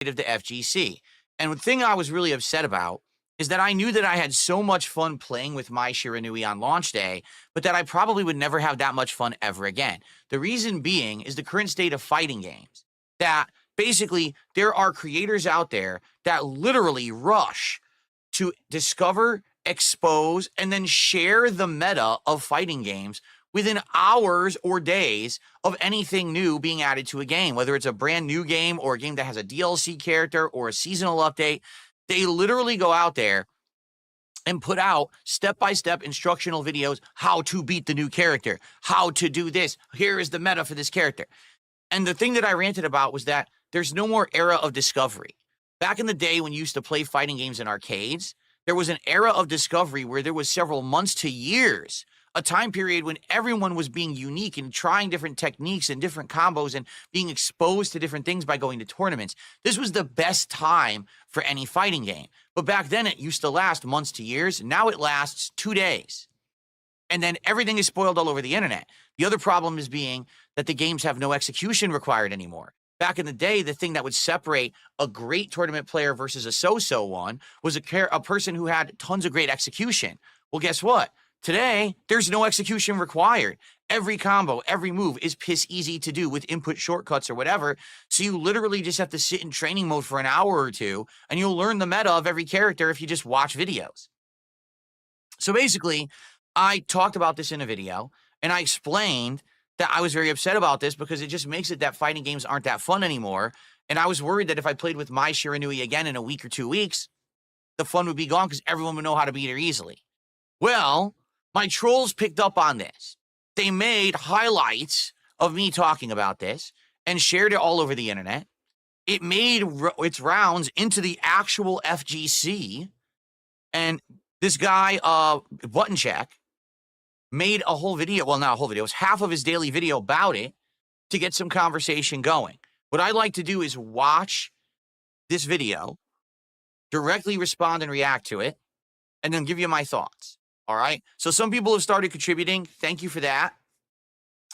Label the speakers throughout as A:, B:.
A: of the FGC. And the thing I was really upset about is that I knew that I had so much fun playing with Mai Shiranui on launch day, but that I probably would never have that much fun ever again. The reason being is the current state of fighting games. That basically there are creators out there that literally rush to discover, expose, and then share the meta of fighting games within hours or days of anything new being added to a game, whether it's a brand new game or a game that has a DLC character or a seasonal update. They literally go out there and put out step-by-step instructional videos, how to beat the new character, how to do this, here is the meta for this character. And the thing that I ranted about was that there's no more era of discovery. Back in the day when you used to play fighting games in arcades, there was an era of discovery where there was several months to years, a time period when everyone was being unique and trying different techniques and different combos and being exposed to different things by going to tournaments. This was the best time for any fighting game. But back then it used to last months to years. Now it lasts 2 days. And then everything is spoiled all over the internet. The other problem is being that the games have no execution required anymore. Back in the day, the thing that would separate a great tournament player versus a so-so one was a person who had tons of great execution. Well, guess what? Today, there's no execution required. Every combo, every move is piss easy to do with input shortcuts or whatever. So you literally just have to sit in training mode for an hour or two, and you'll learn the meta of every character if you just watch videos. So basically, I talked about this in a video, and I explained that I was very upset about this because it just makes it that fighting games aren't that fun anymore. And I was worried that if I played with Mai Shiranui again in a week or 2 weeks, the fun would be gone because everyone would know how to beat her easily. Well, my trolls picked up on this. They made highlights of me talking about this and shared it all over the internet. It made its rounds into the actual FGC. And this guy, Button Check, made a whole video. Well, not a whole video. It was half of his daily video about it to get some conversation going. What I like to do is watch this video, directly respond and react to it, and then give you my thoughts. All right. So some people have started contributing. Thank you for that.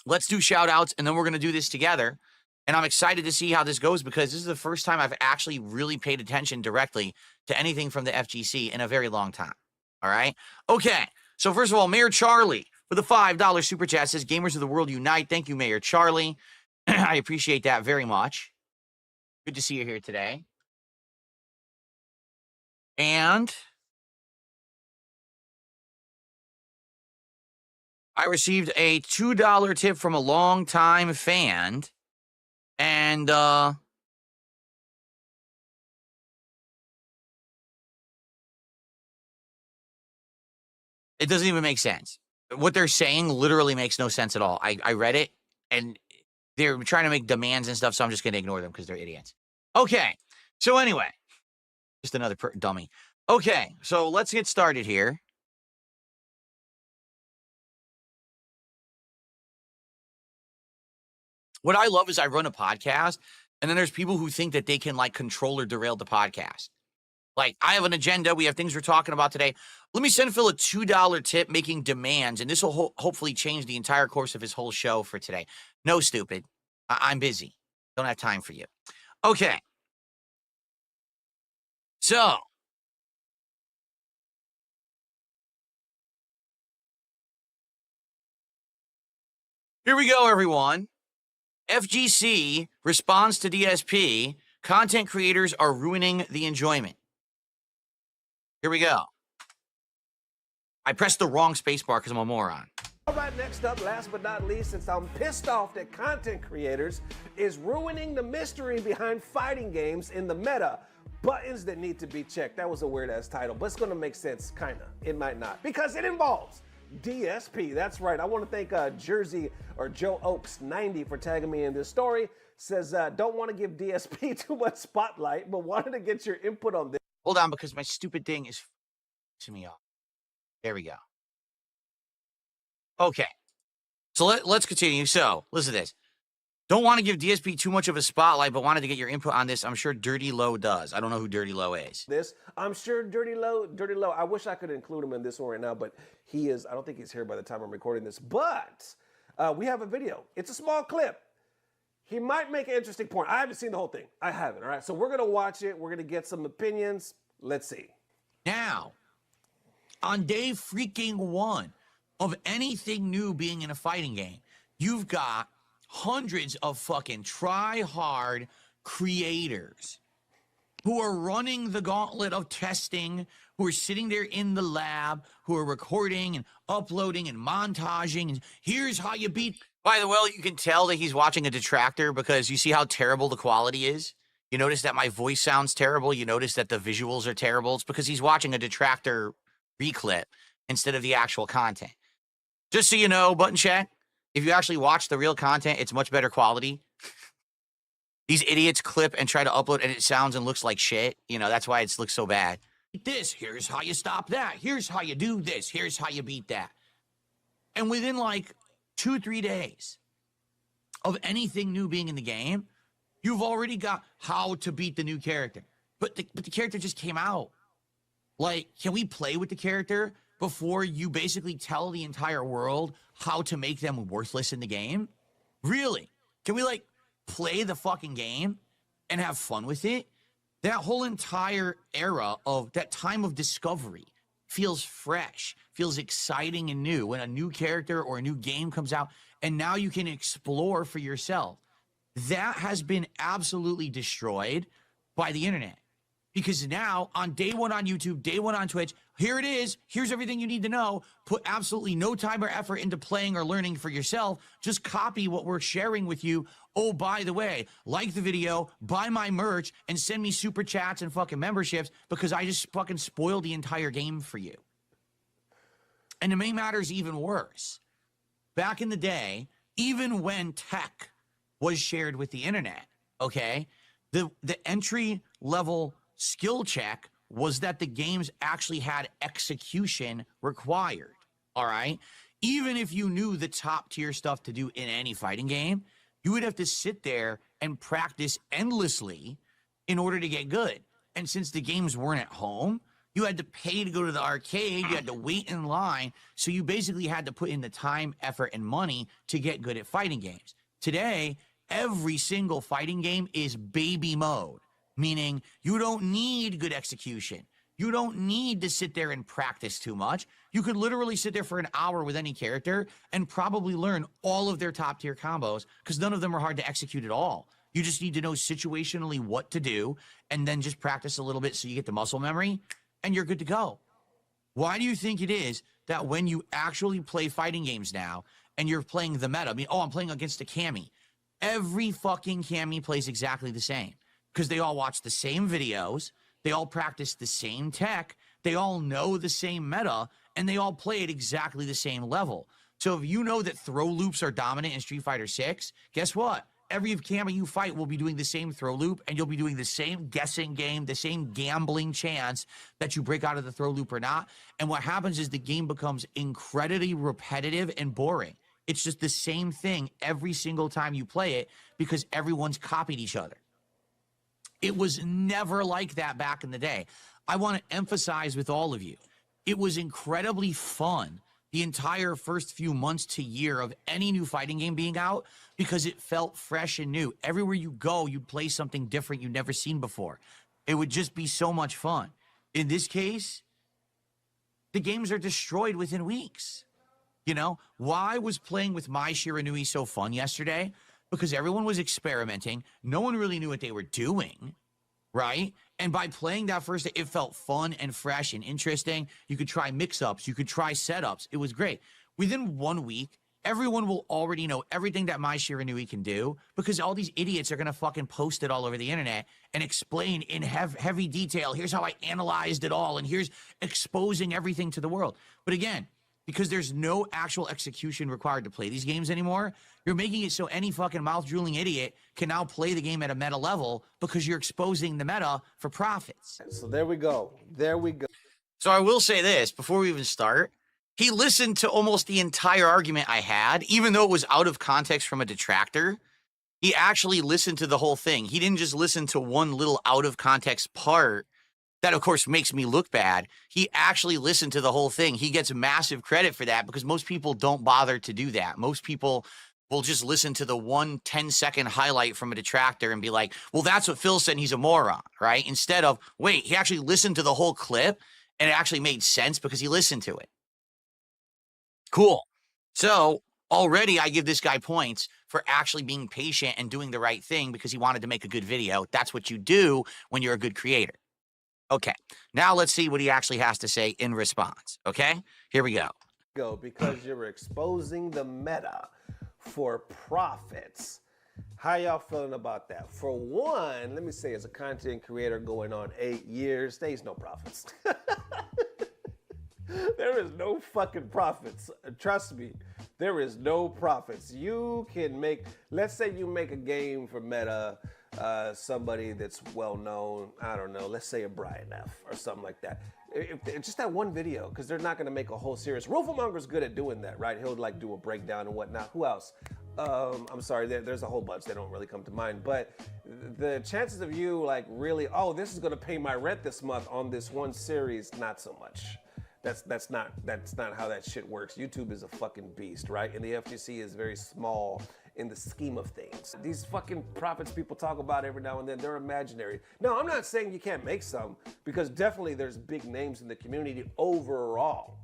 A: Let's do shout outs and then we're going to do this together. And I'm excited to see how this goes because this is the first time I've actually really paid attention directly to anything from the FGC in a very long time. All right. Okay. So first of all, Mayor Charlie with a $5 super chat says gamers of the world unite. Thank you, Mayor Charlie. I appreciate that very much. Good to see you here today. And I received a $2 tip from a longtime fan, and it doesn't even make sense. What they're saying literally makes no sense at all. I read it, and they're trying to make demands and stuff, so I'm just going to ignore them because they're idiots. Okay, so anyway, just another dummy. Okay, so let's get started here. What I love is I run a podcast, and then there's people who think that they can, like, control or derail the podcast. Like, I have an agenda. We have things we're talking about today. Let me send Phil a $2 tip making demands, and this will hopefully change the entire course of his whole show for today. No, stupid. I'm busy. Don't have time for you. Okay. So, here we go, everyone. FGC responds to DSP. Content creators are ruining the enjoyment. Here we go. I pressed the wrong spacebar because I'm a moron.
B: All right, next up, last but not least, since I'm pissed off that content creators is ruining the mystery behind fighting games in the meta, buttons that need to be checked. That was a weird-ass title, but it's going to make sense, kind of. It might not, because it involves DSP. That's right. I want to thank Jersey or Joe Oaks 90 for tagging me in this story. Says, don't want to give DSP too much spotlight, but wanted to get your input on this.
A: Hold on, because my stupid thing is to me off. There we go. Okay. So let's continue. So, listen to this. Don't want to give DSP too much of a spotlight, but wanted to get your input on this. I'm sure Dirty Low does. I don't know who Dirty Low is.
B: I'm sure Dirty Low, I wish I could include him in this one right now, but he is, I don't think he's here by the time I'm recording this, but we have a video. It's a small clip. He might make an interesting point. I haven't seen the whole thing. I haven't, all right? So we're going to watch it. We're going to get some opinions. Let's see.
A: Now, on day freaking 1 of anything new being in a fighting game, you've got hundreds of fucking try-hard creators who are running the gauntlet of testing, who are sitting there in the lab, who are recording and uploading and montaging, and here's how you beat. By the way, you can tell that he's watching a detractor because you see how terrible the quality is. You notice that my voice sounds terrible. You notice that the visuals are terrible. It's because he's watching a detractor reclip instead of the actual content. Just so you know, button check, if you actually watch the real content, it's much better quality. These idiots clip and try to upload and it sounds and looks like shit. You know, that's why it looks so bad. This, here's how you stop that. Here's how you do this. Here's how you beat that. And within like 2-3 days of anything new being in the game, you've already got how to beat the new character. But the character just came out. Like, can we play with the character before you basically tell the entire world how to make them worthless in the game? Really? Can we, like, play the fucking game and have fun with it? That whole entire era of that time of discovery feels fresh, feels exciting and new when a new character or a new game comes out and now you can explore for yourself. That has been absolutely destroyed by the internet. Because now, on day 1 on YouTube, day 1 on Twitch, here it is. Here's everything you need to know. Put absolutely no time or effort into playing or learning for yourself. Just copy what we're sharing with you. Oh, by the way, like the video, buy my merch, and send me super chats and fucking memberships because I just fucking spoiled the entire game for you. And to make matters even worse, back in the day, even when tech was shared with the internet, okay, the entry level skill check was that the games actually had execution required, all right? Even if you knew the top tier stuff to do in any fighting game, you would have to sit there and practice endlessly in order to get good. And since the games weren't at home, you had to pay to go to the arcade, you had to wait in line, so you basically had to put in the time, effort, and money to get good at fighting games. Today, every single fighting game is baby mode. Meaning you don't need good execution. You don't need to sit there and practice too much. You could literally sit there for an hour with any character and probably learn all of their top tier combos because none of them are hard to execute at all. You just need to know situationally what to do and then just practice a little bit so you get the muscle memory and you're good to go. Why do you think it is that when you actually play fighting games now and you're playing the meta, I mean, oh, I'm playing against a Cammy. Every fucking Cammy plays exactly the same. Because they all watch the same videos, they all practice the same tech, they all know the same meta, and they all play at exactly the same level. So if you know that throw loops are dominant in Street Fighter 6, guess what? Every Cammy you fight will be doing the same throw loop, and you'll be doing the same guessing game, the same gambling chance that you break out of the throw loop or not. And what happens is the game becomes incredibly repetitive and boring. It's just the same thing every single time you play it because everyone's copied each other. It was never like that back in the day. I want to emphasize with all of you, it was incredibly fun the entire first few months to year of any new fighting game being out because it felt fresh and new. Everywhere you go, you'd play something different you'd never seen before. It would just be so much fun. In this case, the games are destroyed within weeks. You know, why was playing with Mai Shiranui so fun yesterday? Because everyone was experimenting. No one really knew what they were doing, right? And by playing that first, it felt fun and fresh and interesting. You could try mix-ups. You could try setups. It was great. Within 1 week, everyone will already know everything that Mai Shiranui can do because all these idiots are going to fucking post it all over the internet and explain in heavy detail, here's how I analyzed it all, and here's exposing everything to the world. But again, because there's no actual execution required to play these games anymore, you're making it so any fucking mouth-drooling idiot can now play the game at a meta level because you're exposing the meta for profits.
B: So there we go. There we go.
A: So I will say this, before we even start, he listened to almost the entire argument I had, even though it was out of context from a detractor. He actually listened to the whole thing. He didn't just listen to one little out-of-context part that, of course, makes me look bad. He actually listened to the whole thing. He gets massive credit for that because most people don't bother to do that. Most people will just listen to the 1 10-second highlight from a detractor and be like, well, that's what Phil said and he's a moron, right? Instead of, wait, he actually listened to the whole clip and it actually made sense because he listened to it. Cool. So already I give this guy points for actually being patient and doing the right thing because he wanted to make a good video. That's what you do when you're a good creator. Okay, now let's see what he actually has to say in response. Okay, here we go.
B: Because you're exposing the meta for profits. How y'all feeling about that? For one, let me say, as a content creator going on 8 years, there's no profits. There is no fucking profits. Trust me, there is no profits. You can make, let's say you make a game for Meta, somebody that's well known, I don't know, let's say a Brian F or something like that. If just that one video, because they're not going to make a whole series. Rooflemonger's good at doing that, right? He'll like do a breakdown and whatnot. Who else? I'm sorry, there's a whole bunch. They don't really come to mind. But the chances of you like really, oh, this is going to pay my rent this month on this one series, not so much. That's not how that shit works. YouTube is a fucking beast, right? And the FGC is very small in the scheme of things. These fucking profits people talk about every now and then, they're imaginary. No, I'm not saying you can't make some, because definitely there's big names in the community overall.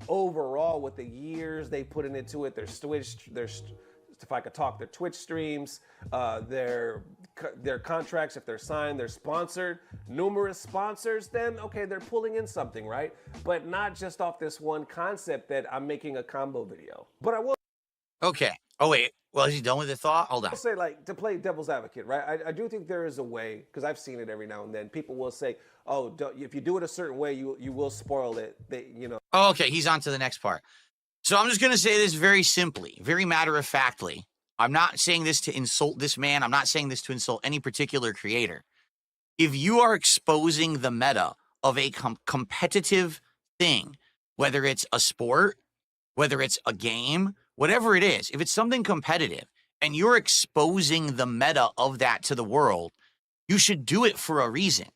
B: Overall, with the years they put into it, there's Twitch, if I could talk, their Twitch streams, their contracts, if they're signed, they're sponsored, numerous sponsors, then okay, they're pulling in something, right? But not just off this one concept that I'm making a combo video. But I will.
A: Okay. Oh, wait. Well, is he done with the thought? Hold on.
B: I'll say, like, to play devil's advocate, right? I do think there is a way, because I've seen it every now and then. People will say, oh, if you do it a certain way, you will spoil it.
A: Oh, okay, he's on to the next part. So I'm just going to say this very simply, very matter-of-factly. I'm not saying this to insult this man. I'm not saying this to insult any particular creator. If you are exposing the meta of a competitive thing, whether it's a sport, whether it's a game, whatever it is, if it's something competitive and you're exposing the meta of that to the world, you should do it for a reason.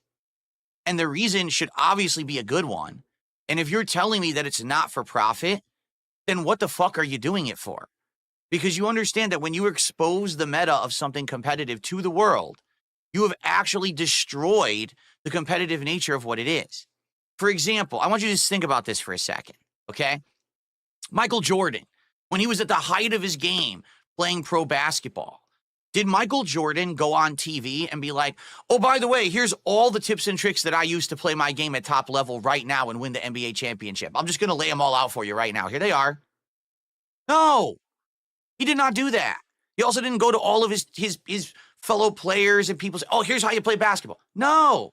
A: And the reason should obviously be a good one. And if you're telling me that it's not for profit, then what the fuck are you doing it for? Because you understand that when you expose the meta of something competitive to the world, you have actually destroyed the competitive nature of what it is. For example, I want you to just think about this for a second, okay? Michael Jordan, when he was at the height of his game playing pro basketball, did Michael Jordan go on TV and be like, oh, by the way, here's all the tips and tricks that I use to play my game at top level right now and win the NBA championship. I'm just going to lay them all out for you right now. Here they are. No, he did not do that. He also didn't go to all of his fellow players and people say, oh, here's how you play basketball. No,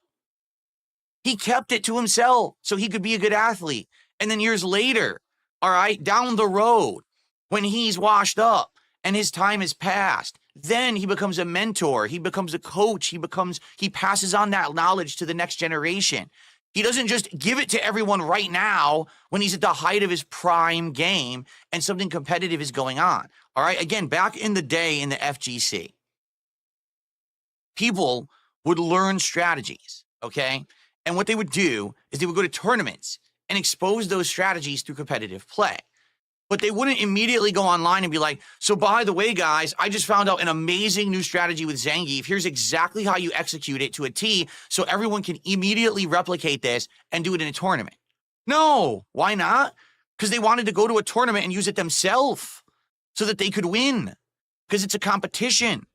A: he kept it to himself so he could be a good athlete. And then years later, all right, down the road, when he's washed up and his time has passed, then he becomes a mentor. He becomes a coach. He passes on that knowledge to the next generation. He doesn't just give it to everyone right now when he's at the height of his prime game and something competitive is going on. All right. Again, back in the day in the FGC, people would learn strategies. Okay. And what they would do is they would go to tournaments and expose those strategies through competitive play. But they wouldn't immediately go online and be like, so by the way, guys, I just found out an amazing new strategy with Zangief. Here's exactly how you execute it to a T so everyone can immediately replicate this and do it in a tournament. No, why not? Because they wanted to go to a tournament and use it themselves so that they could win because it's a competition.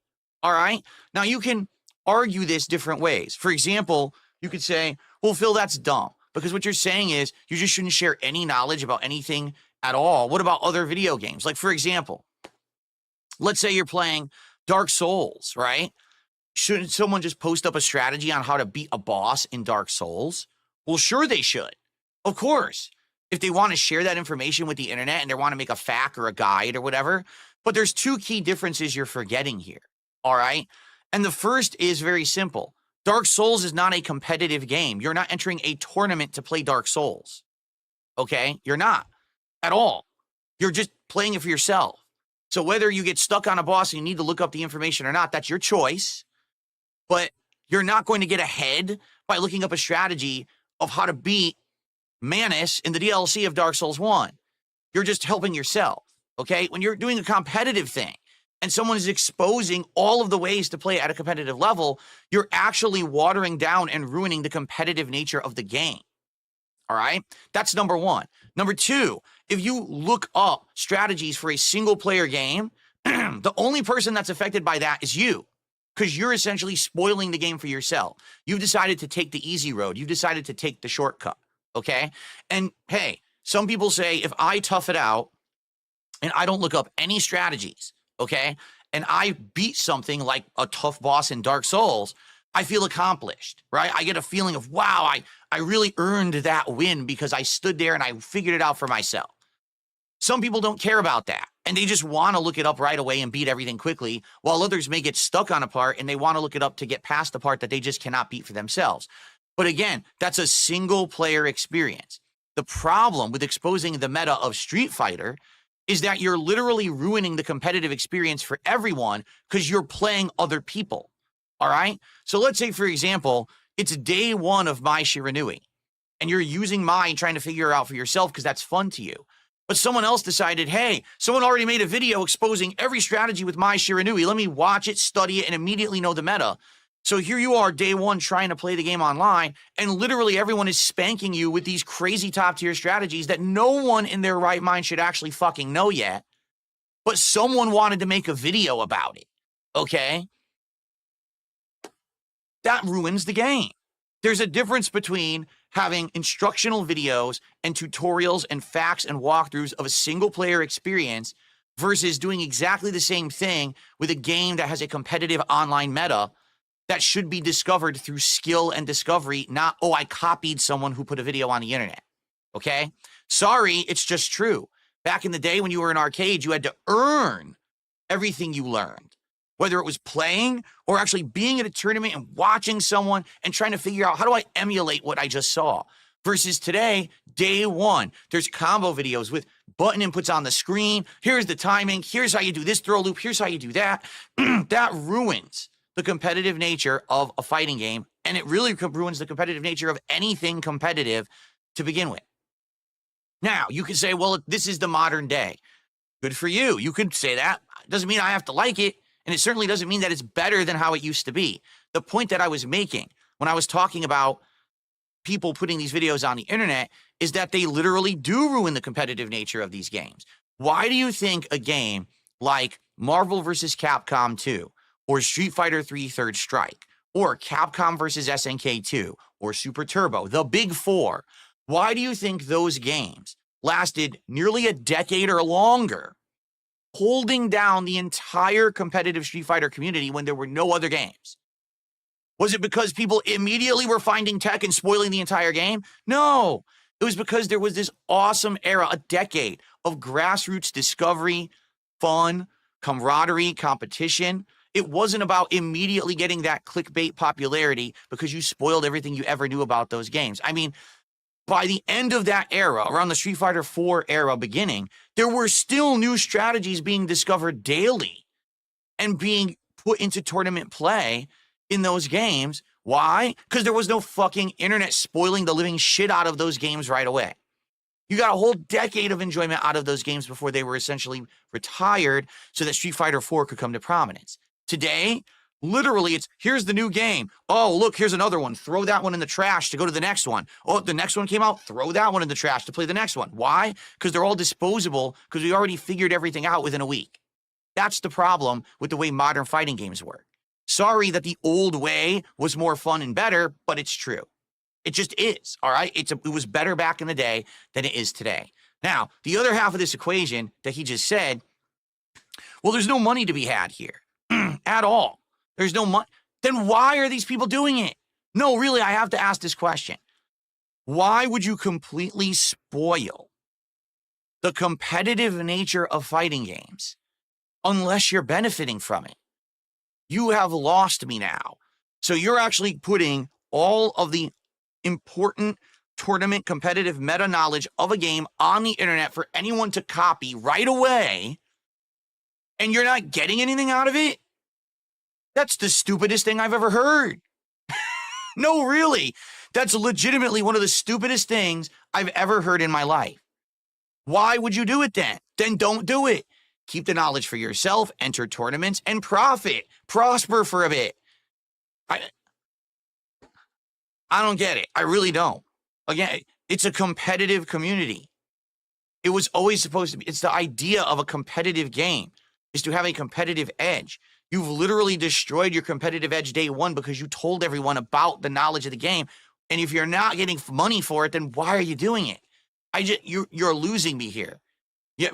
A: All right. Now you can argue this different ways. For example, you could say, well, Phil, that's dumb because what you're saying is you just shouldn't share any knowledge about anything at all. What about other video games? Like, for example, let's say you're playing Dark Souls, right? Shouldn't someone just post up a strategy on how to beat a boss in Dark Souls? Well, sure they should. Of course. If they want to share that information with the internet and they want to make a FAQ or a guide or whatever. But there's two key differences you're forgetting here, all right? And the first is very simple. Dark Souls is not a competitive game. You're not entering a tournament to play Dark Souls, okay? You're not. At all. You're just playing it for yourself. So whether you get stuck on a boss and you need to look up the information or not, that's your choice. But you're not going to get ahead by looking up a strategy of how to beat Manus in the DLC of Dark Souls 1. You're just helping yourself, okay? When you're doing a competitive thing and someone is exposing all of the ways to play at a competitive level, you're actually watering down and ruining the competitive nature of the game. All right? That's number one. Number two, if you look up strategies for a single player game, the only person that's affected by that is you, because you're essentially spoiling the game for yourself. You've decided to take the easy road. You've decided to take the shortcut. Okay? And hey, some people say if I tough it out and I don't look up any strategies, okay, and I beat something like a tough boss in Dark Souls, I feel accomplished, right? I get a feeling of, wow, I really earned that win because I stood there and I figured it out for myself. Some people don't care about that, and they just want to look it up right away and beat everything quickly, while others may get stuck on a part and they want to look it up to get past the part that they just cannot beat for themselves. But again, that's a single player experience. The problem with exposing the meta of Street Fighter is that you're literally ruining the competitive experience for everyone because you're playing other people. All right? So let's say, for example, it's day one of Mai Shiranui, and you're using Mai and trying to figure it out for yourself because that's fun to you. But someone else decided, hey, someone already made a video exposing every strategy with Mai Shiranui. Let me watch it, study it, and immediately know the meta. So here you are, day one, trying to play the game online, and literally everyone is spanking you with these crazy top-tier strategies that no one in their right mind should actually fucking know yet. But someone wanted to make a video about it, okay? That ruins the game. There's a difference between having instructional videos and tutorials and facts and walkthroughs of a single player experience versus doing exactly the same thing with a game that has a competitive online meta that should be discovered through skill and discovery, not, oh, I copied someone who put a video on the internet. Okay? Sorry, it's just true. Back in the day when you were in arcade, you had to earn everything you learned, whether it was playing or actually being at a tournament and watching someone and trying to figure out, how do I emulate what I just saw? Versus today, day one, there's combo videos with button inputs on the screen. Here's the timing. Here's how you do this throw loop. Here's how you do that. That ruins the competitive nature of a fighting game, and it really ruins the competitive nature of anything competitive to begin with. Now, you could say, well, this is the modern day. Good for you. You could say that. Doesn't mean I have to like it. And it certainly doesn't mean that it's better than how it used to be. The point that I was making when I was talking about people putting these videos on the internet is that they literally do ruin the competitive nature of these games. Why do you think a game like Marvel vs. Capcom 2 or Street Fighter 3 Third Strike or Capcom vs. SNK 2 or Super Turbo, the big four, why do you think those games lasted nearly a decade or longer, holding down the entire competitive Street Fighter community when there were no other games? Was it because people immediately were finding tech and spoiling the entire game? No, it was because there was this awesome era, a decade of grassroots discovery, fun, camaraderie, competition. It wasn't about immediately getting that clickbait popularity because you spoiled everything you ever knew about those games. I mean, by the end of that era, around the Street Fighter 4 era beginning, there were still new strategies being discovered daily and being put into tournament play in those games. Why? Because there was no fucking internet spoiling the living shit out of those games right away. You got a whole decade of enjoyment out of those games before they were essentially retired so that Street Fighter 4 could come to prominence. Today, literally, it's, here's the new game. Oh, look, here's another one. Throw that one in the trash to go to the next one. Oh, the next one came out. Throw that one in the trash to play the next one. Why? Because they're all disposable because we already figured everything out within a week. That's the problem with the way modern fighting games work. Sorry that the old way was more fun and better, but it's true. It just is, all right? It was better back in the day than it is today. Now, the other half of this equation that he just said, well, there's no money to be had here at all. There's no money. Then why are these people doing it? No, really, I have to ask this question. Why would you completely spoil the competitive nature of fighting games unless you're benefiting from it? You have lost me now. So you're actually putting all of the important tournament competitive meta knowledge of a game on the internet for anyone to copy right away, and you're not getting anything out of it? That's the stupidest thing I've ever heard. No, really. That's legitimately one of the stupidest things I've ever heard in my life. Why would you do it then? Then don't do it. keep the knowledge for yourself, enter tournaments, and prosper for a bit. I don't get it. I really don't. Again, it's a competitive community. It was always supposed to be. It's the idea of a competitive game is to have a competitive edge. You've literally destroyed your competitive edge day one because you told everyone about the knowledge of the game. And if you're not getting money for it, then why are you doing it? You're losing me here. Yeah.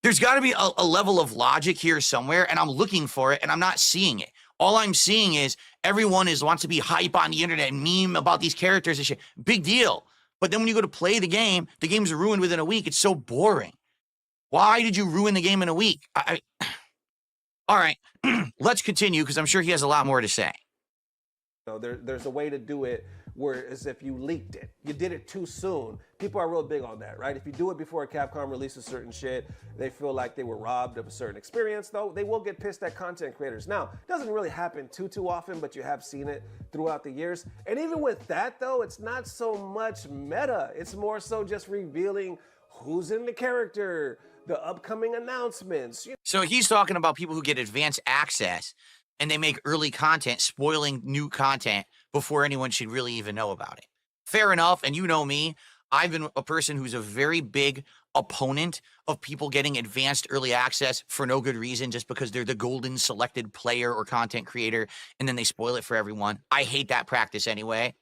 A: There's got to be a level of logic here somewhere, and I'm looking for it, and I'm not seeing it. All I'm seeing is everyone wants to be hype on the internet and meme about these characters and shit. Big deal. But then when you go to play the game's ruined within a week. It's so boring. Why did you ruin the game in a week? All right, let's continue because I'm sure he has a lot more to say.
B: There's a way to do it where as if you leaked it. You did it too soon. People are real big on that, right? If you do it before Capcom releases certain shit, they feel like they were robbed of a certain experience, though. They will get pissed at content creators. Now, it doesn't really happen too often, but you have seen it throughout the years. And even with that, though, it's not so much meta. It's more so just revealing who's in the character, the upcoming announcements.
A: So he's talking about people who get advanced access and they make early content, spoiling new content before anyone should really even know about it. Fair enough, and you know me, I've been a person who's a very big opponent of people getting advanced early access for no good reason, just because they're the golden selected player or content creator, and then they spoil it for everyone. I hate that practice anyway.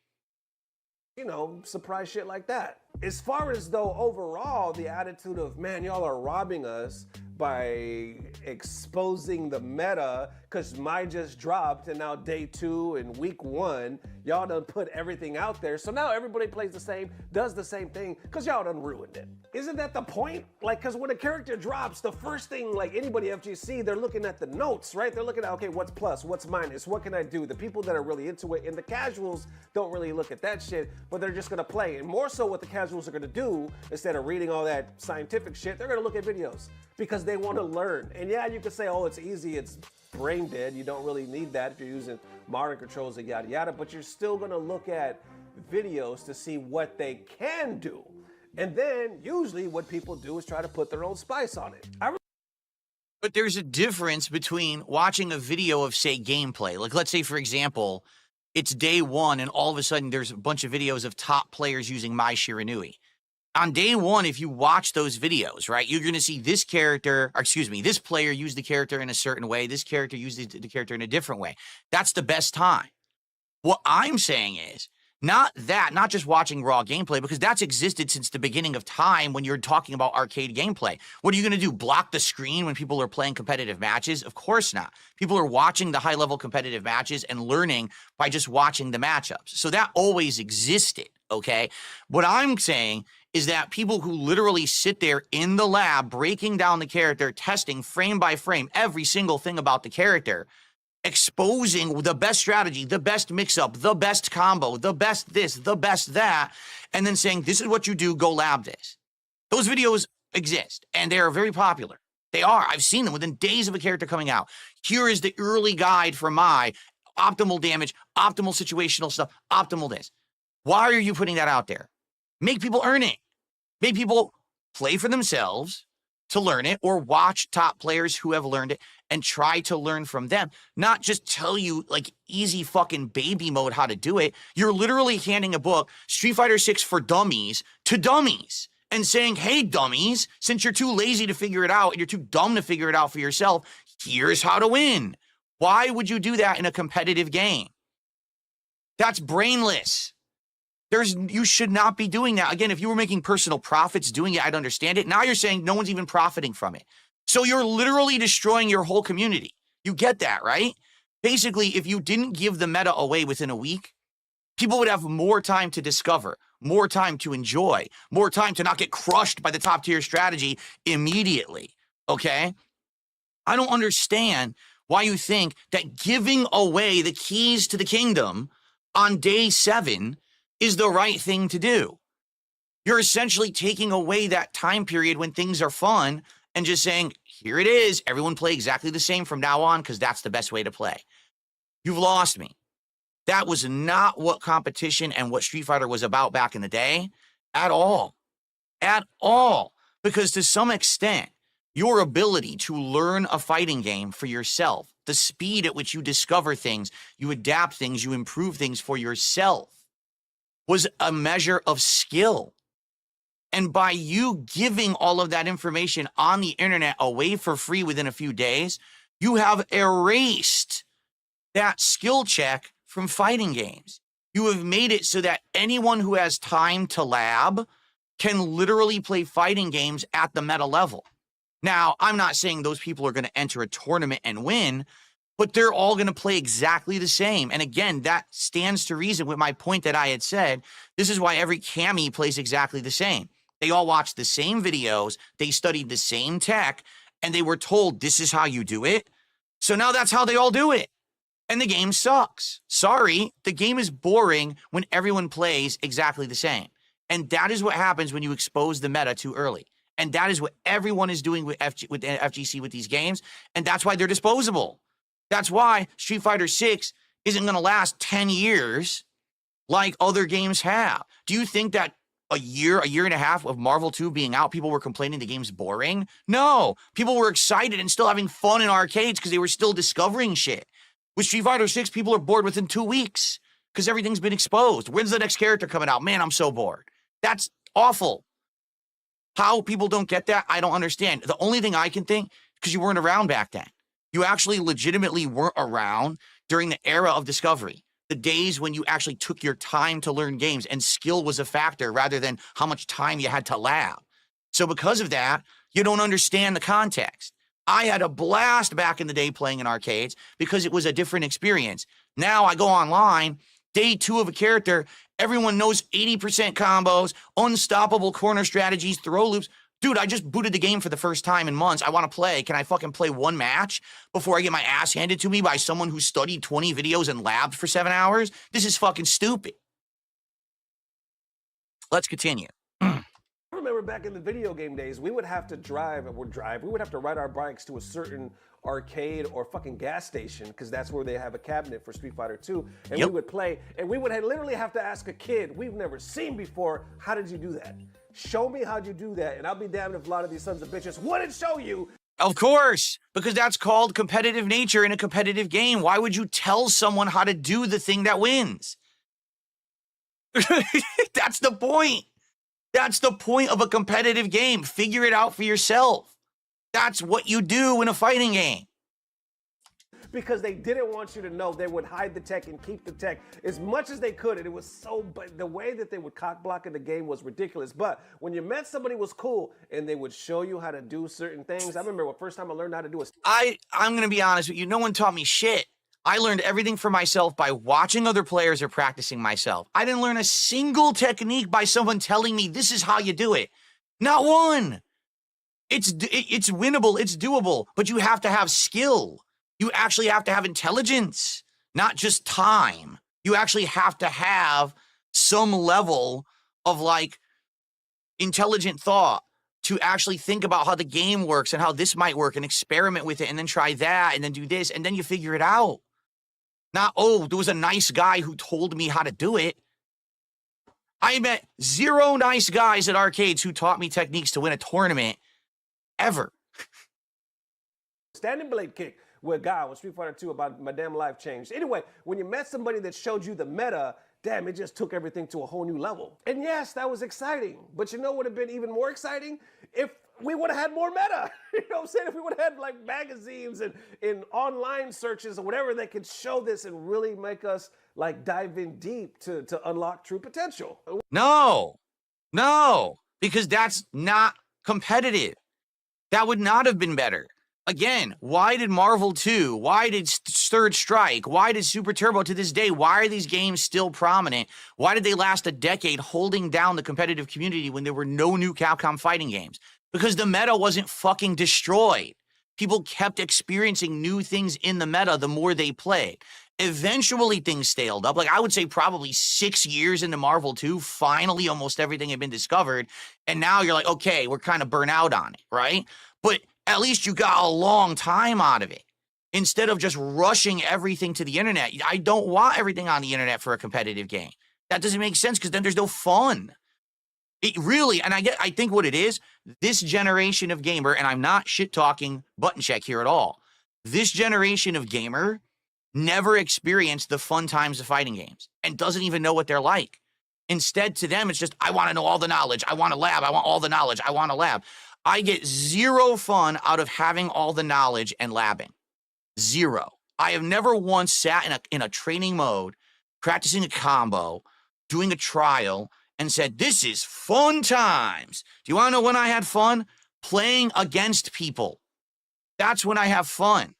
B: Surprise shit like that. As far as though overall, the attitude of, man, y'all are robbing us by exposing the meta because mine just dropped and now day 2 and week 1, y'all done put everything out there. So now everybody plays the same, does the same thing because y'all done ruined it. Isn't that the point? Like, because when a character drops, the first thing, like anybody FGC, they're looking at the notes, right? They're looking at, okay, what's plus, what's minus, what can I do? The people that are really into it and the casuals don't really look at that shit, but they're just gonna play. And more so what the casuals are gonna do, instead of reading all that scientific shit, they're gonna look at videos because they want to learn. And yeah, you could say, oh, it's easy, it's brain dead. You don't really need that if you're using modern controls and yada yada, but you're still gonna look at videos to see what they can do. And then usually what people do is try to put their own spice on it.
A: But there's a difference between watching a video of, say, gameplay. Like, let's say, for example, it's day 1 and all of a sudden there's a bunch of videos of top players using Mai Shiranui. On day 1, if you watch those videos, right, you're going to see this player use the character in a certain way. This character used the character in a different way. That's the best time. What I'm saying is, not just watching raw gameplay, because that's existed since the beginning of time when you're talking about arcade gameplay. What are you going to do? Block the screen when people are playing competitive matches? Of course not. People are watching the high-level competitive matches and learning by just watching the matchups. So that always existed, okay? What I'm saying is that people who literally sit there in the lab breaking down the character, testing frame by frame every single thing about the character, exposing the best strategy, the best mix-up, the best combo, the best this, the best that, and then saying, this is what you do, go lab this. Those videos exist, and they are very popular. They are. I've seen them within days of a character coming out. Here is the early guide for my optimal damage, optimal situational stuff, optimal this. Why are you putting that out there? Make people earn it. Make people play for themselves to learn it, or watch top players who have learned it and try to learn from them. Not just tell you like easy fucking baby mode how to do it. You're literally handing a book, Street Fighter 6 for dummies, to dummies and saying, hey, dummies, since you're too lazy to figure it out and you're too dumb to figure it out for yourself, here's how to win. Why would you do that in a competitive game? That's brainless. You should not be doing that. Again, if you were making personal profits doing it, I'd understand it. Now you're saying no one's even profiting from it. So you're literally destroying your whole community. You get that, right? Basically, if you didn't give the meta away within a week, people would have more time to discover, more time to enjoy, more time to not get crushed by the top tier strategy immediately, okay? I don't understand why you think that giving away the keys to the kingdom on day 7 is the right thing to do. You're essentially taking away that time period when things are fun and just saying, here it is, everyone play exactly the same from now on because that's the best way to play. You've lost me. That was not what competition and what Street Fighter was about back in the day at all. At all. Because to some extent, your ability to learn a fighting game for yourself, the speed at which you discover things, you adapt things, you improve things for yourself, was a measure of skill. And by you giving all of that information on the internet away for free within a few days, you have erased that skill check from fighting games. You have made it so that anyone who has time to lab can literally play fighting games at the meta level. Now, I'm not saying those people are going to enter a tournament and win, but they're all going to play exactly the same. And again, that stands to reason with my point that I had said. This is why every cammie plays exactly the same. They all watched the same videos, they studied the same tech, and they were told this is how you do it. So now that's how they all do it. And the game sucks. Sorry, the game is boring when everyone plays exactly the same. And that is what happens when you expose the meta too early. And that is what everyone is doing with FGC with these games. And that's why they're disposable. That's why Street Fighter 6 isn't going to last 10 years like other games have. Do you think that a year and a half of Marvel 2 being out, people were complaining the game's boring? No. People were excited and still having fun in arcades because they were still discovering shit. With Street Fighter 6, people are bored within 2 weeks because everything's been exposed. When's the next character coming out? Man, I'm so bored. That's awful. How people don't get that, I don't understand. The only thing I can think, because you weren't around back then. You actually legitimately weren't around during the era of discovery. The days when you actually took your time to learn games and skill was a factor rather than how much time you had to lab. So because of that, you don't understand the context. I had a blast back in the day playing in arcades because it was a different experience. Now I go online, day 2 of a character, everyone knows 80% combos, unstoppable corner strategies, throw loops. Dude, I just booted the game for the first time in months. I want to play. Can I fucking play one match before I get my ass handed to me by someone who studied 20 videos and labbed for 7 hours? This is fucking stupid. Let's continue.
B: I remember back in the video game days, we would have to we would have to ride our bikes to a certain arcade or fucking gas station because that's where they have a cabinet for Street Fighter 2, and we would play, and we would literally have to ask a kid we've never seen before, how did you do that? Show me how'd you do that, and I'll be damned if a lot of these sons of bitches wouldn't show you.
A: Of course, because that's called competitive nature in a competitive game. Why would you tell someone how to do the thing that wins? That's the point. That's the point of a competitive game. Figure it out for yourself. That's what you do in a fighting game.
B: Because they didn't want you to know. They would hide the tech and keep the tech as much as they could. And it was so, but the way that they would cock block in the game was ridiculous. But when you met somebody who was cool and they would show you how to do certain things. I remember the first time I learned how to do it.
A: I'm going to be honest with you. No one taught me shit. I learned everything for myself by watching other players or practicing myself. I didn't learn a single technique by someone telling me this is how you do it. Not one. It's winnable. It's doable. But you have to have skill. You actually have to have intelligence, not just time. You actually have to have some level of like intelligent thought to actually think about how the game works and how this might work and experiment with it and then try that and then do this and then you figure it out. Not, oh, there was a nice guy who told me how to do it. I met 0 nice guys at arcades who taught me techniques to win a tournament ever.
B: Standing blade kick with Guy with Street Fighter 2 about my damn life changed. Anyway, when you met somebody that showed you the meta, damn, it just took everything to a whole new level. And yes, that was exciting. But you know what would have been even more exciting? If we would have had more meta. You know what I'm saying? If we would have had like magazines and online searches or whatever that could show this and really make us like dive in deep to unlock true potential.
A: No, because that's not competitive. That would not have been better. Again, why did Marvel 2, why did Third Strike, why did Super Turbo to this day, why are these games still prominent? Why did they last a decade holding down the competitive community when there were no new Capcom fighting games? Because the meta wasn't fucking destroyed. People kept experiencing new things in the meta the more they played. Eventually things staled up. Like I would say probably 6 years into Marvel 2, finally almost everything had been discovered. And now you're like, okay, we're kind of burnt out on it, right? But at least you got a long time out of it. Instead of just rushing everything to the internet. I don't want everything on the internet for a competitive game. That doesn't make sense because then there's no fun. It really, and I think what it is, this generation of gamer, and I'm not shit talking button check here at all. This generation of gamer never experienced the fun times of fighting games and doesn't even know what they're like. Instead, to them, it's just, I want to know all the knowledge. I want a lab. I want all the knowledge. I want a lab. I get zero fun out of having all the knowledge and labbing. Zero. I have never once sat in a training mode, practicing a combo, doing a trial, and said, this is fun times. Do you want to know when I had fun? Playing against people. That's when I have fun.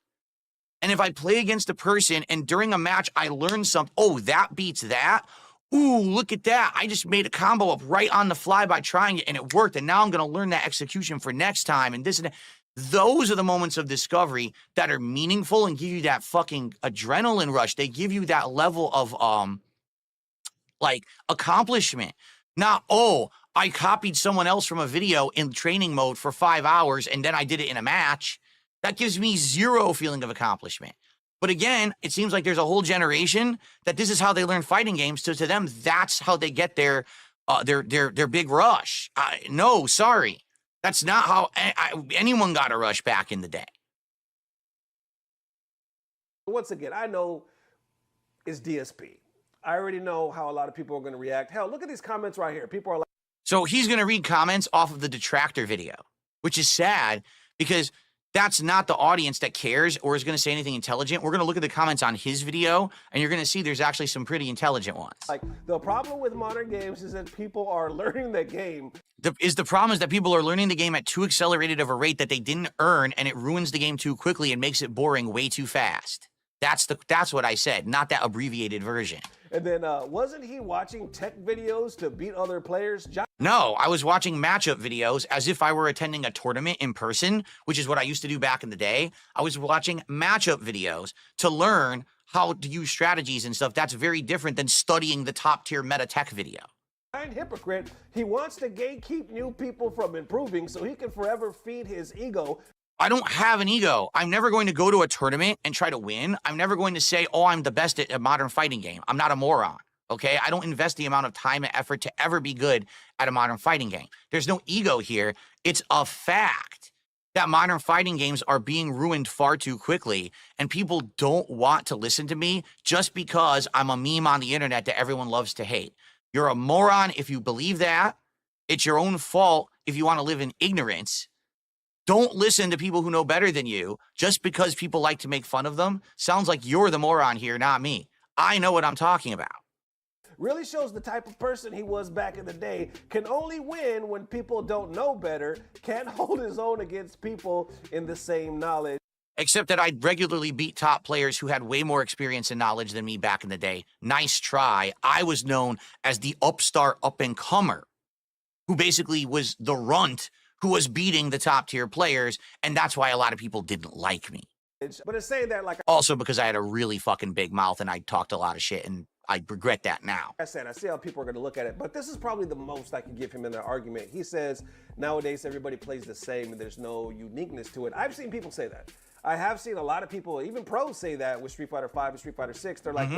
A: And if I play against a person and during a match I learn something, oh, that beats that. Ooh, look at that. I just made a combo up right on the fly by trying it and it worked. And now I'm going to learn that execution for next time and this and that. Those are the moments of discovery that are meaningful and give you that fucking adrenaline rush. They give you that level of like accomplishment. Not, oh, I copied someone else from a video in training mode for 5 hours and then I did it in a match. That gives me zero feeling of accomplishment. But again, it seems like there's a whole generation that this is how they learn fighting games. So to them, that's how they get their big rush. No, sorry. That's not how anyone got a rush back in the day.
B: Once again, I know it's DSP. I already know how a lot of people are going to react. Hell, look at these comments right here. People are like...
A: So he's going to read comments off of the detractor video, which is sad because that's not the audience that cares or is going to say anything intelligent. We're going to look at the comments on his video, and you're going to see there's actually some pretty intelligent ones.
B: Like, the problem with modern games is that people are learning the game.
A: The problem is that people are learning the game at too accelerated of a rate that they didn't earn, and it ruins the game too quickly and makes it boring way too fast. That's what I said, not that abbreviated version.
B: And then, wasn't he watching tech videos to beat other players?
A: No, I was watching matchup videos as if I were attending a tournament in person, which is what I used to do back in the day. I was watching matchup videos to learn how to use strategies and stuff. That's very different than studying the top tier meta tech video.
B: Hypocrite, he wants to gatekeep new people from improving so he can forever feed his ego.
A: I don't have an ego. I'm never going to go to a tournament and try to win. I'm never going to say, oh, I'm the best at a modern fighting game. I'm not a moron, okay? I don't invest the amount of time and effort to ever be good at a modern fighting game. There's no ego here. It's a fact that modern fighting games are being ruined far too quickly, and people don't want to listen to me just because I'm a meme on the internet that everyone loves to hate. You're a moron if you believe that. It's your own fault if you want to live in ignorance. Don't listen to people who know better than you just because people like to make fun of them. Sounds like you're the moron here, not me. I know what I'm talking about.
B: Really shows the type of person he was back in the day. Can only win when people don't know better. Can't hold his own against people in the same knowledge.
A: Except that I'd regularly beat top players who had way more experience and knowledge than me back in the day. Nice try. I was known as the upstart up-and-comer who basically was the runt who was beating the top tier players, and that's why a lot of people didn't like me.
B: But it's saying that like...
A: Also because I had a really fucking big mouth and I talked a lot of shit, and I regret that now.
B: I said, I see how people are going to look at it, but this is probably the most I can give him in the argument. He says, nowadays everybody plays the same and there's no uniqueness to it. I've seen people say that. I have seen a lot of people, even pros, say that with Street Fighter V and Street Fighter 6. They're like,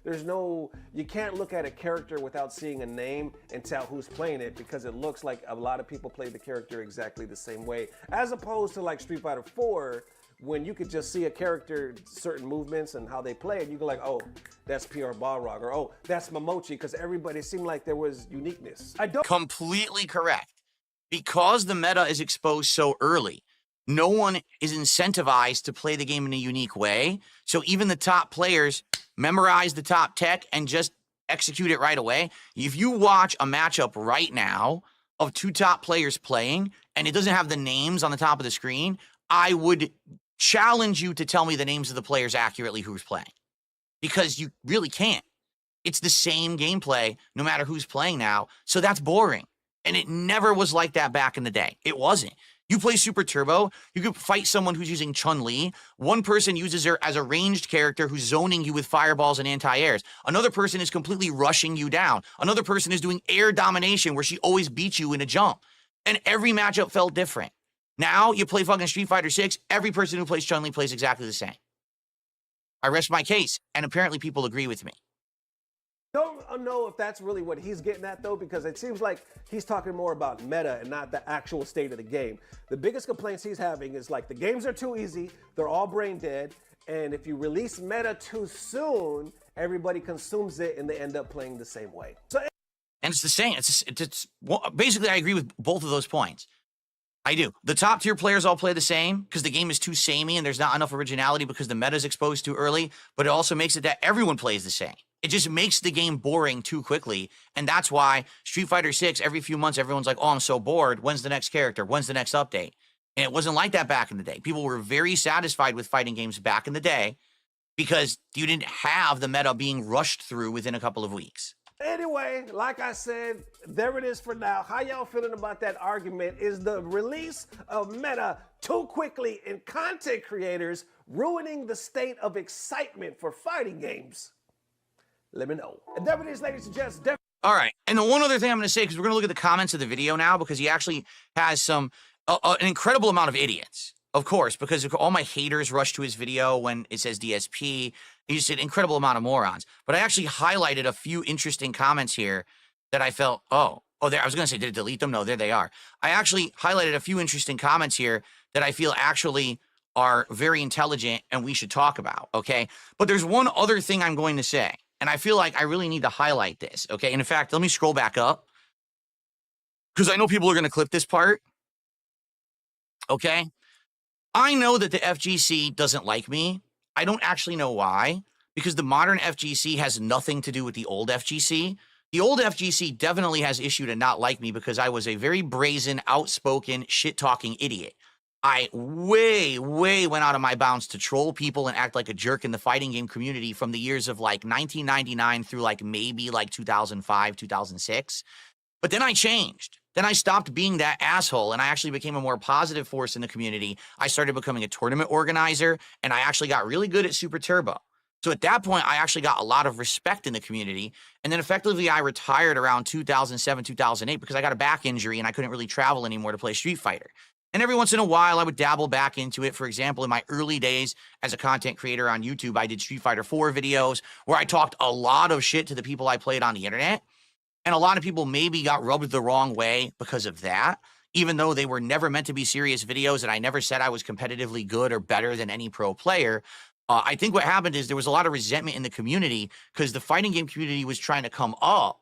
B: there's no, you can't look at a character without seeing a name and tell who's playing it because it looks like a lot of people play the character exactly the same way. As opposed to like Street Fighter 4, when you could just see a character, certain movements and how they play, and you go like, oh, that's PR Balrog, or oh, that's Momochi, because everybody seemed like there was uniqueness. I don't.
A: Completely correct. Because the meta is exposed so early, no one is incentivized to play the game in a unique way. So even the top players memorize the top tech and just execute it right away. If you watch a matchup right now of two top players playing and it doesn't have the names on the top of the screen, I would challenge you to tell me the names of the players accurately who's playing. Because you really can't. It's the same gameplay no matter who's playing now. So that's boring. And it never was like that back in the day. It wasn't. You play Super Turbo, you could fight someone who's using Chun-Li. One person uses her as a ranged character who's zoning you with fireballs and anti-airs. Another person is completely rushing you down. Another person is doing air domination where she always beats you in a jump. And every matchup felt different. Now you play fucking Street Fighter 6, every person who plays Chun-Li plays exactly the same. I rest my case, and apparently people agree with me.
B: Don't know if that's really what he's getting at, though, because it seems like he's talking more about meta and not the actual state of the game. The biggest complaints he's having is like the games are too easy, they're all brain dead, and if you release meta too soon, everybody consumes it and they end up playing the same way.
A: And it's the same. Well, basically, I agree with both of those points. I do. The top tier players all play the same because the game is too samey and there's not enough originality because the meta is exposed too early, but it also makes it that everyone plays the same. It just makes the game boring too quickly. And that's why Street Fighter 6, every few months, everyone's like, oh, I'm so bored. When's the next character? When's the next update? And it wasn't like that back in the day. People were very satisfied with fighting games back in the day because you didn't have the meta being rushed through within a couple of weeks.
B: Anyway, like I said, there it is for now. How y'all feeling about that argument? Is the release of meta too quickly in content creators ruining the state of excitement for fighting games? Let me know. And there it is, ladies and gents.
A: All right. And the one other thing I'm going to say, because we're going to look at the comments of the video now, because he actually has an incredible amount of idiots, of course, because all my haters rush to his video when it says DSP. He just said incredible amount of morons. But I actually highlighted a few interesting comments here that I felt, there. I was going to say, did it delete them? No, there they are. I actually highlighted a few interesting comments here that I feel actually are very intelligent and we should talk about, okay? But there's one other thing I'm going to say. And I feel like I really need to highlight this, okay? And in fact, let me scroll back up because I know people are going to clip this part, okay? I know that the FGC doesn't like me. I don't actually know why, because the modern FGC has nothing to do with the old FGC. The old FGC definitely has issue to not like me because I was a very brazen, outspoken, shit-talking idiot. I way went out of my bounds to troll people and act like a jerk in the fighting game community from the years of like 1999 through like maybe like 2005, 2006. But then I changed. Then I stopped being that asshole and I actually became a more positive force in the community. I started becoming a tournament organizer and I actually got really good at Super Turbo. So at that point, I actually got a lot of respect in the community. And then effectively I retired around 2007, 2008 because I got a back injury and I couldn't really travel anymore to play Street Fighter. And every once in a while, I would dabble back into it. For example, in my early days as a content creator on YouTube, I did Street Fighter 4 videos where I talked a lot of shit to the people I played on the internet. And a lot of people maybe got rubbed the wrong way because of that, even though they were never meant to be serious videos and I never said I was competitively good or better than any pro player. I think what happened is there was a lot of resentment in the community because the fighting game community was trying to come up.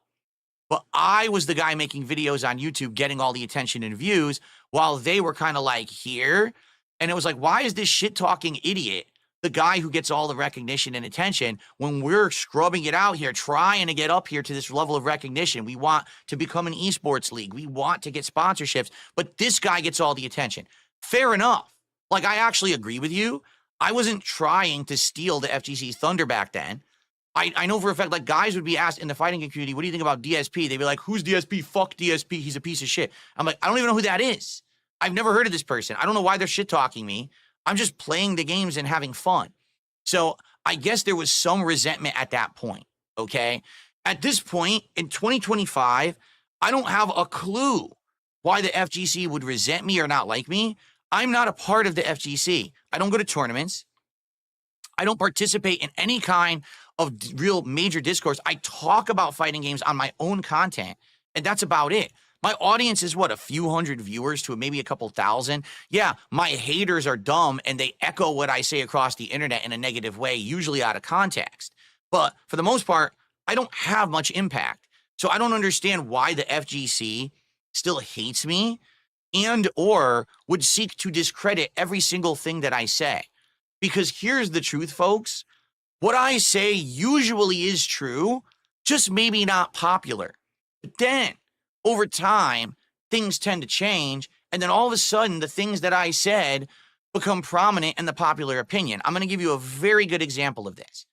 A: But I was the guy making videos on YouTube, getting all the attention and views, while they were kind of like here. And it was like, why is this shit-talking idiot the guy who gets all the recognition and attention when we're scrubbing it out here, trying to get up here to this level of recognition? We want to become an esports league. We want to get sponsorships. But this guy gets all the attention. Fair enough. Like, I actually agree with you. I wasn't trying to steal the FGC's thunder back then. I know for a fact, like, guys would be asked in the fighting game community, what do you think about DSP? They'd be like, who's DSP? Fuck DSP. He's a piece of shit. I'm like, I don't even know who that is. I've never heard of this person. I don't know why they're shit-talking me. I'm just playing the games and having fun. So I guess there was some resentment at that point, okay? At this point, in 2025, I don't have a clue why the FGC would resent me or not like me. I'm not a part of the FGC. I don't go to tournaments. I don't participate in any kind of real major discourse. I talk about fighting games on my own content, and that's about it. My audience is what, a few hundred viewers to maybe a couple thousand? Yeah, my haters are dumb, and they echo what I say across the internet in a negative way, usually out of context. But for the most part, I don't have much impact. So I don't understand why the FGC still hates me and or would seek to discredit every single thing that I say. Because here's the truth, folks. What I say usually is true, just maybe not popular. But then, over time, things tend to change, and then all of a sudden, the things that I said become prominent in the popular opinion. I'm going to give you a very good example of this.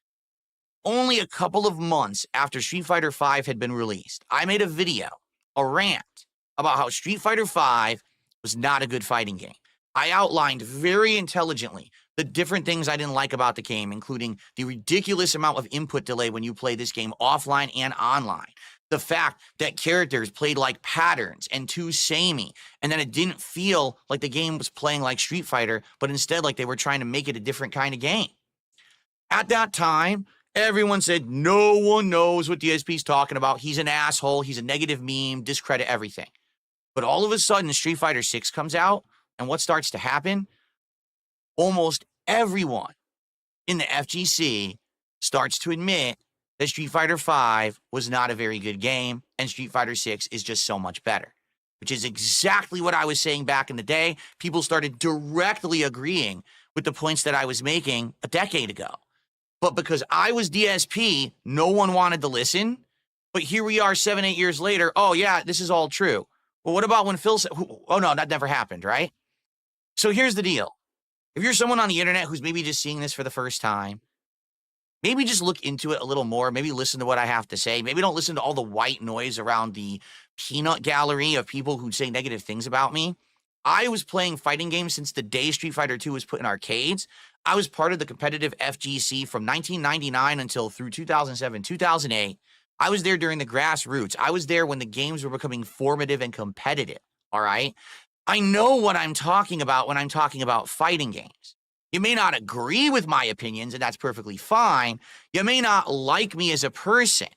A: Only a couple of months after Street Fighter V had been released, I made a video, a rant, about how Street Fighter V was not a good fighting game. I outlined very intelligently the different things I didn't like about the game, including the ridiculous amount of input delay when you play this game offline and online. The fact that characters played like patterns and too samey, and that it didn't feel like the game was playing like Street Fighter, but instead like they were trying to make it a different kind of game. At that time, Everyone said, no one knows what DSP's talking about. He's an asshole. He's a negative meme. Discredit everything. But all of a sudden, Street Fighter 6 comes out, and what starts to happen? Almost everyone in the FGC starts to admit that Street Fighter V was not a very good game, and Street Fighter 6 is just so much better, which is exactly what I was saying back in the day. People started directly agreeing with the points that I was making a decade ago. But because I was DSP, no one wanted to listen. But here we are 7, 8 years later. Oh, yeah, this is all true. Well, what about when Phil said, oh, no, that never happened, right? So here's the deal. If you're someone on the internet who's maybe just seeing this for the first time, maybe just look into it a little more. Maybe listen to what I have to say. Maybe don't listen to all the white noise around the peanut gallery of people who say negative things about me. I was playing fighting games since the day Street Fighter II was put in arcades. I was part of the competitive FGC from 1999 until through 2007, 2008. I was there during the grassroots. I was there when the games were becoming formative and competitive, all right? I know what I'm talking about when I'm talking about fighting games. You may not agree with my opinions, and that's perfectly fine. You may not like me as a person,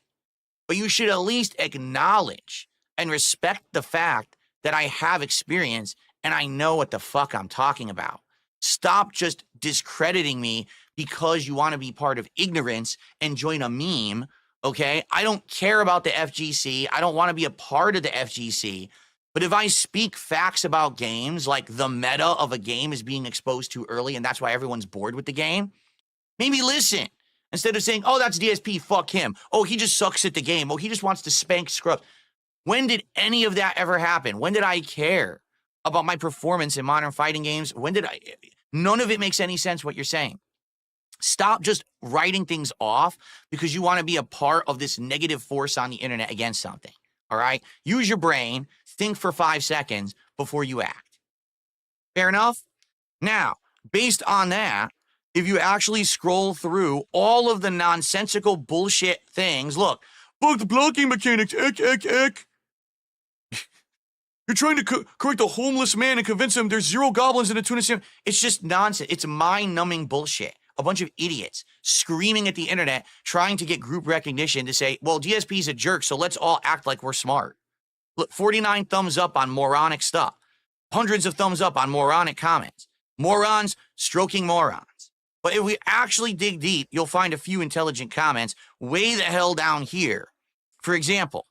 A: but you should at least acknowledge and respect the fact that I have experience and I know what the fuck I'm talking about. Stop just discrediting me because you want to be part of ignorance and join a meme, okay? I don't care about the FGC. I don't want to be a part of the FGC. But if I speak facts about games, like the meta of a game is being exposed too early and that's why everyone's bored with the game, maybe listen. Instead of saying, oh, that's DSP, fuck him. Oh, he just sucks at the game. Oh, he just wants to spank scrubs. When did any of that ever happen? When did I care about my performance in modern fighting games? None of it makes any sense what you're saying. Stop just writing things off because you want to be a part of this negative force on the internet against something. All right? Use your brain, think for 5 seconds before you act. Fair enough? Now, based on that, if you actually scroll through all of the nonsensical bullshit things, look, the blocking mechanics, ick. You're trying to correct a homeless man and convince him there's 0 goblins in a tuna sandwich. It's just nonsense. It's mind-numbing bullshit. A bunch of idiots screaming at the internet, trying to get group recognition to say, well, DSP's a jerk, so let's all act like we're smart. Look, 49 thumbs up on moronic stuff. Hundreds of thumbs up on moronic comments. Morons stroking morons. But if we actually dig deep, you'll find a few intelligent comments way the hell down here. For example,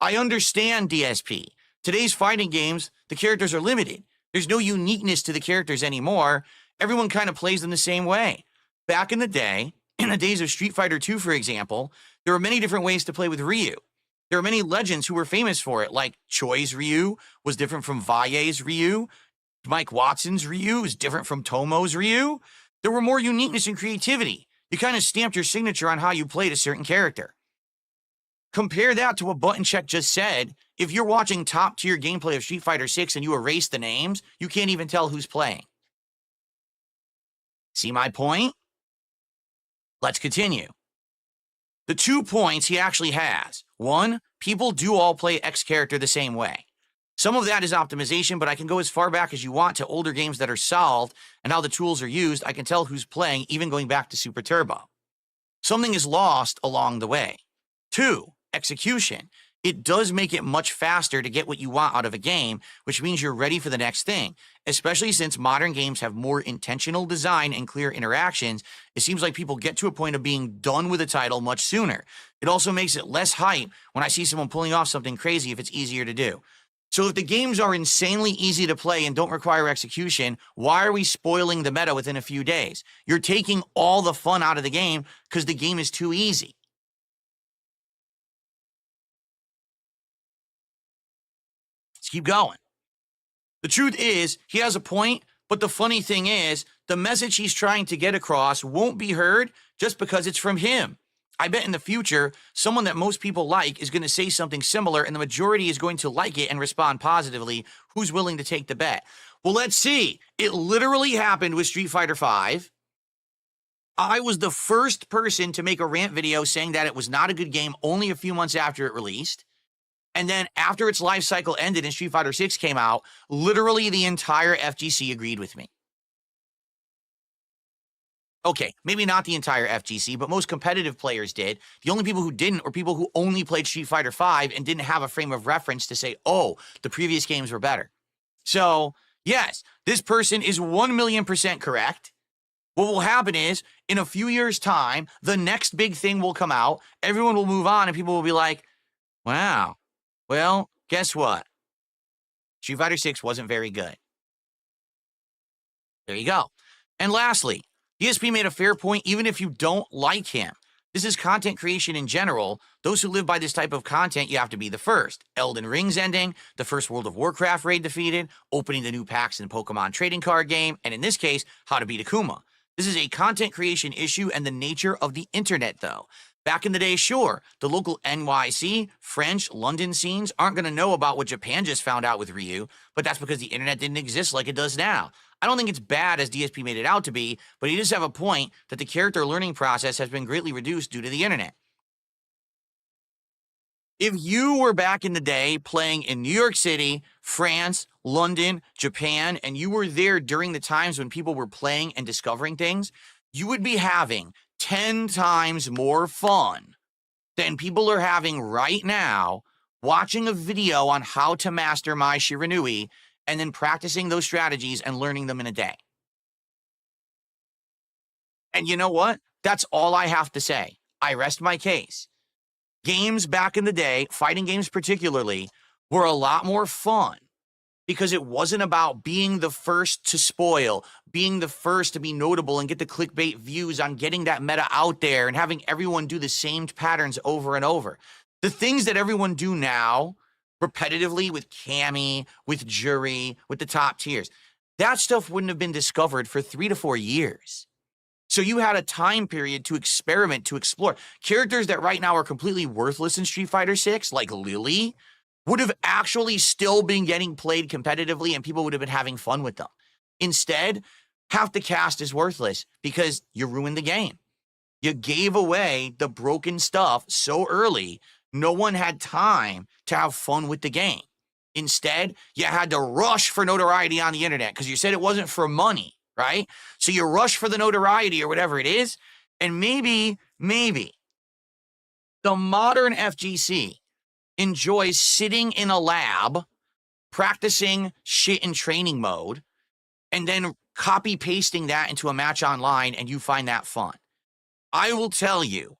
A: I understand DSP. Today's fighting games, the characters are limited. There's no uniqueness to the characters anymore. Everyone kind of plays them the same way. Back in the day, in the days of Street Fighter II, for example, there were many different ways to play with Ryu. There are many legends who were famous for it, like Choi's Ryu was different from Vaille's Ryu. Mike Watson's Ryu is different from Tomo's Ryu. There were more uniqueness and creativity. You kind of stamped your signature on how you played a certain character. Compare that to what Button Check just said. If you're watching top-tier gameplay of Street Fighter 6 and you erase the names, you can't even tell who's playing. See my point? Let's continue. The 2 points he actually has. 1, people do all play X character the same way. Some of that is optimization, but I can go as far back as you want to older games that are solved and how the tools are used. I can tell who's playing, even going back to Super Turbo. Something is lost along the way. 2, execution. It does make it much faster to get what you want out of a game, which means you're ready for the next thing. Especially since modern games have more intentional design and clear interactions, it seems like people get to a point of being done with a title much sooner. It also makes it less hype when I see someone pulling off something crazy if it's easier to do. So if the games are insanely easy to play and don't require execution, why are we spoiling the meta within a few days? You're taking all the fun out of the game because the game is too easy. Let's keep going. The truth is, he has a point, but the funny thing is, the message he's trying to get across won't be heard just because it's from him. I bet in the future, someone that most people like is going to say something similar and the majority is going to like it and respond positively. Who's willing to take the bet? Well, let's see. It literally happened with Street Fighter V. I was the first person to make a rant video saying that it was not a good game only a few months after it released. And then after its life cycle ended and Street Fighter 6 came out, literally the entire FGC agreed with me. Okay, maybe not the entire FGC, but most competitive players did. The only people who didn't were people who only played Street Fighter V and didn't have a frame of reference to say, oh, the previous games were better. So, yes, this person is 1,000,000% correct. What will happen is, in a few years' time, the next big thing will come out, everyone will move on, and people will be like, wow, well, guess what? Street Fighter 6 wasn't very good. There you go. And lastly, DSP made a fair point even if you don't like him. This is content creation in general. Those who live by this type of content, you have to be the first. Elden Ring's ending, the first World of Warcraft raid defeated, opening the new packs in Pokemon trading card game, and in this case, how to beat Akuma. This is a content creation issue and the nature of the internet, though. Back in the day, sure, the local NYC, French, London scenes aren't going to know about what Japan just found out with Ryu, but that's because the internet didn't exist like it does now. I don't think it's bad as DSP made it out to be, but he does have a point that the character learning process has been greatly reduced due to the internet. If you were back in the day playing in New York City, France, London, Japan, and you were there during the times when people were playing and discovering things, you would be having 10 times more fun than people are having right now watching a video on how to master Mai Shiranui and then practicing those strategies and learning them in a day. And you know what? That's all I have to say. I rest my case. Games back in the day, fighting games particularly, were a lot more fun because it wasn't about being the first to spoil, being the first to be notable and get the clickbait views on getting that meta out there and having everyone do the same patterns over and over. The things that everyone do now, repetitively with Cammy, with Jury, with the top tiers, that stuff wouldn't have been discovered for 3 to 4 years. So you had a time period to experiment, to explore. Characters that right now are completely worthless in Street Fighter 6, like Lily, would have actually still been getting played competitively and people would have been having fun with them. Instead, half the cast is worthless because you ruined the game. You gave away the broken stuff so early, no one had time to have fun with the game. Instead, you had to rush for notoriety on the internet because you said it wasn't for money, right? So you rush for the notoriety or whatever it is, and maybe the modern FGC enjoys sitting in a lab, practicing shit in training mode, and then copy pasting that into a match online, and you find that fun. I will tell you,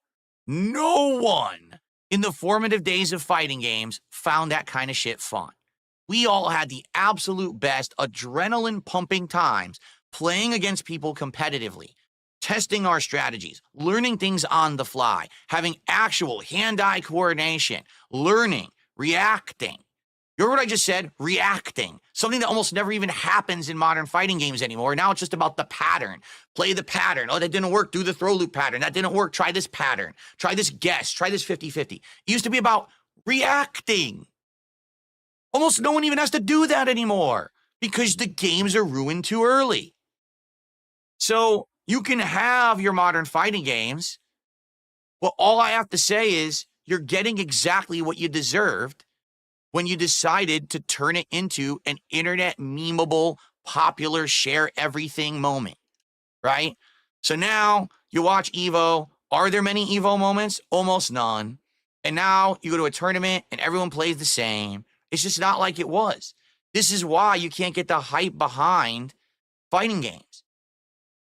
A: no one in the formative days of fighting games found that kind of shit fun. We all had the absolute best adrenaline pumping times playing against people competitively, testing our strategies, learning things on the fly, having actual hand-eye coordination, learning, reacting. You heard what I just said? Reacting. Something that almost never even happens in modern fighting games anymore. Now it's just about the pattern. Play the pattern. Oh, that didn't work. Do the throw loop pattern. That didn't work. Try this pattern. Try this guess. Try this 50-50. It used to be about reacting. Almost no one even has to do that anymore because the games are ruined too early. So you can have your modern fighting games. Well, all I have to say is you're getting exactly what you deserved when you decided to turn it into an internet memeable, popular, share everything moment, right? So now you watch Evo. Are there many Evo moments? Almost none. And now you go to a tournament and everyone plays the same. It's just not like it was. This is why you can't get the hype behind fighting games.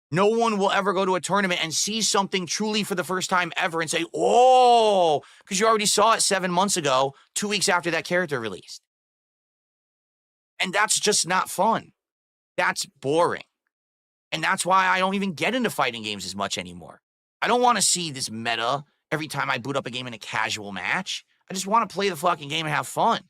A: No one will ever go to a tournament and see something truly for the first time ever and say, oh, because you already saw it 7 months ago, 2 weeks after that character released. And that's just not fun. That's boring. And that's why I don't even get into fighting games as much anymore. I don't want to see this meta every time I boot up a game in a casual match. I just want to play the fucking game and have fun.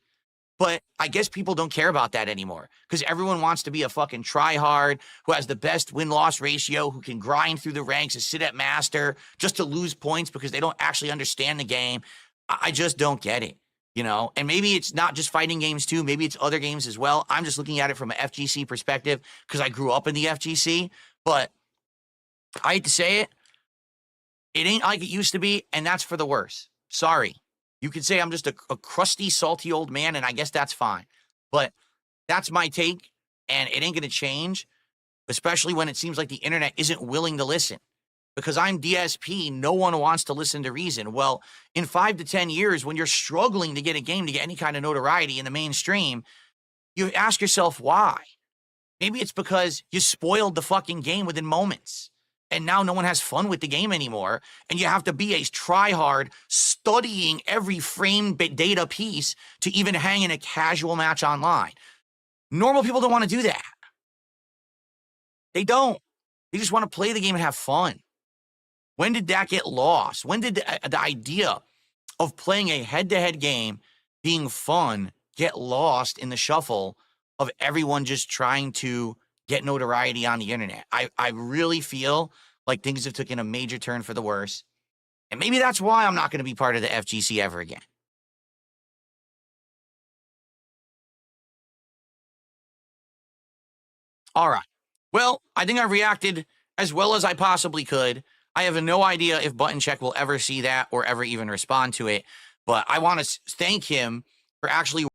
A: But I guess people don't care about that anymore because everyone wants to be a fucking tryhard who has the best win-loss ratio, who can grind through the ranks and sit at master just to lose points because they don't actually understand the game. I just don't get it, you know? And maybe it's not just fighting games too. Maybe it's other games as well. I'm just looking at it from an FGC perspective because I grew up in the FGC. But I hate to say it, it ain't like it used to be, and that's for the worse. Sorry. You could say I'm just a crusty, salty old man, and I guess that's fine. But that's my take, and it ain't going to change, especially when it seems like the internet isn't willing to listen. because I'm DSP, no one wants to listen to reason. Well, in 5 to 10 years, when you're struggling to get a game to get any kind of notoriety in the mainstream, you ask yourself why. Maybe it's because you spoiled the fucking game within moments. And now no one has fun with the game anymore. And you have to be a tryhard studying every frame data piece to even hang in a casual match online. Normal people don't want to do that. They don't. They just want to play the game and have fun. When did that get lost? When did the idea of playing a head-to-head game being fun get lost in the shuffle of everyone just trying to get notoriety on the internet? I really feel like things have taken a major turn for the worse. And maybe that's why I'm not going to be part of the FGC ever again. All right. Well, I think I've reacted as well as I possibly could. I have no idea if Button Check will ever see that or ever even respond to it. But I want to thank him for actually